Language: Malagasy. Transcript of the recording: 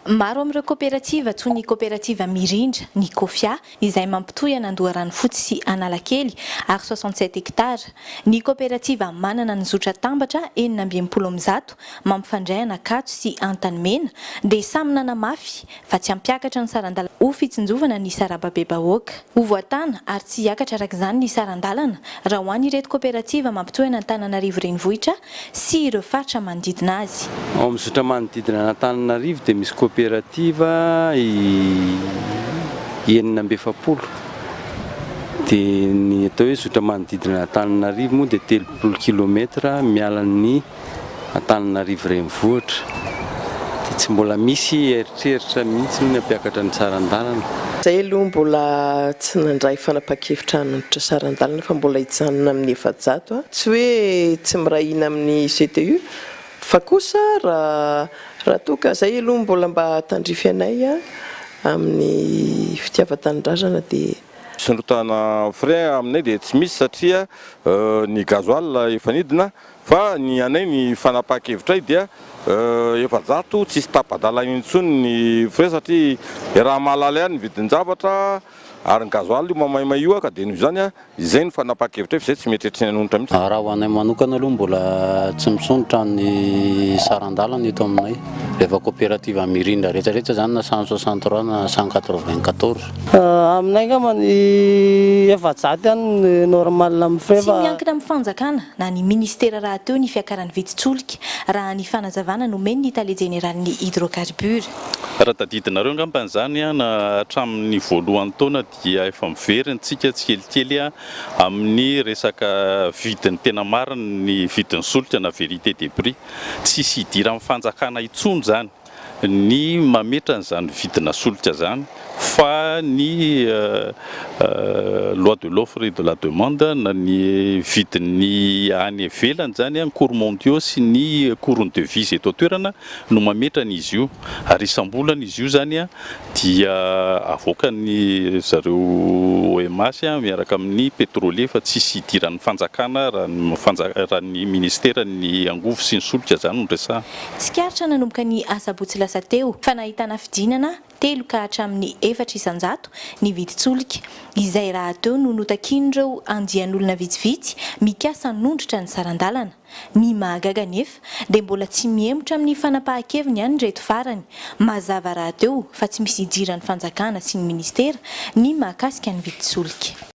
Maro amin'ireo kooperativa toy ny kooperativa Mirindra, ny Kofia izay mampitohy an'Andoharano Fotsy sy Analakely ary 67 hektara. Ny kooperativa manana ny zotra tambatra 970 mampifandray Anakatso sy Antanimena dia samy nanamafy fa tsy hampiakatra ny sarandalana ho fitsinjovana ny Sarababebahoaka. Ho voatana ary tsy hiakatra araka izany ny sarandalana raha ho an'ireto kooperativa mampitohy an'Antananarivo renivohitra sy ireo faritra manodidina azy. Ao amin'ny zotra manodidina Antananarivo dia misy kooperativa 970 dia ny atao hoe zotra manodidina Antananarivo moa dia 30 kilometra miala ny Antananarivo renivohitra dia tsy mbola misy eritreritra mihitsy ny hampiakatra ny sarandalana. Zay aloha mbola tsy nandray fanapa-kevitra hanonitra sarandalana fa mbola hijanona amin'ny 700 tsy hoe tsy mirahina amin'ny CTU fa kosa raha toka zay aloha mbola mba tandrify anay amin'ny fitiavan-tanindrazana dia Sindrotana frein aminay dia tsy misy satria ny gasoil efa nidina fa ny anay ny fanapa-kevitray dia 700 tsisy tapa-dalana intsony ny frein satria raha mahalala ihany ny vidin-javatra ary ny gasoil io mamaimay io ka dia noho izany izay ny fanapa-kevitra fa izay tsy mety hetrina anonitra mihitsy. Raha ho anay manokana aloha mbola tsy misondratra ny sarandalana eto aminay rehefa kooperativa Mirindra rehetrarehetra zany na 163 na 194. Aminay ngamba ny 700 ihany normal amin'ny frein Tsy miankina amin'ny fanjakana na ny ministera raha teo ny fiakaran'ny vidin-tsolika raha ny fanazavana nomeny ny Tale Général'ny hydrocarbures. Raha tadidinareo ngamba izany na hatramin'ny voalohan'ny taona dia efa miveryntsika tsikelikely amin'ny resaka vidiny tena marina ny vidin'ny solika na vérité des prix tsisy hidira amin'ny fanjakana intsony zany ny mametra an'izany vidina solika zany fa ny loi de l'offre et de la demande na ny vidin'ny any ivelany zany ny cours mondiaux sy ny cours de devise eto toerana no mametra an'izy io ary isam-bolana izy io zany dia avoaka ny zareo OMS miaraka amin'ny pétrolier fa tsisy hidiran'ny fanjakana raha ny ministera ny angovo sy ny solika zany no resahana. Tsikaritra nanomboka ny asabotsy lasa teo fa nahitana fidinana 3 ka hatramin'ny 400 ny vidin-tsolika izay raha teo no notakin'ireo andian'olona vitsivitsy mikasa nondritra ny sarandalana. Ny mahagaga nefa dia mbola tsy miemotra amin'ny fanapahan-keviny ihany reto farany mazava raha teo fa tsy misy hidiran'ny fanjakana sy ny ministera ny mahakasika ny vidin-tsolika.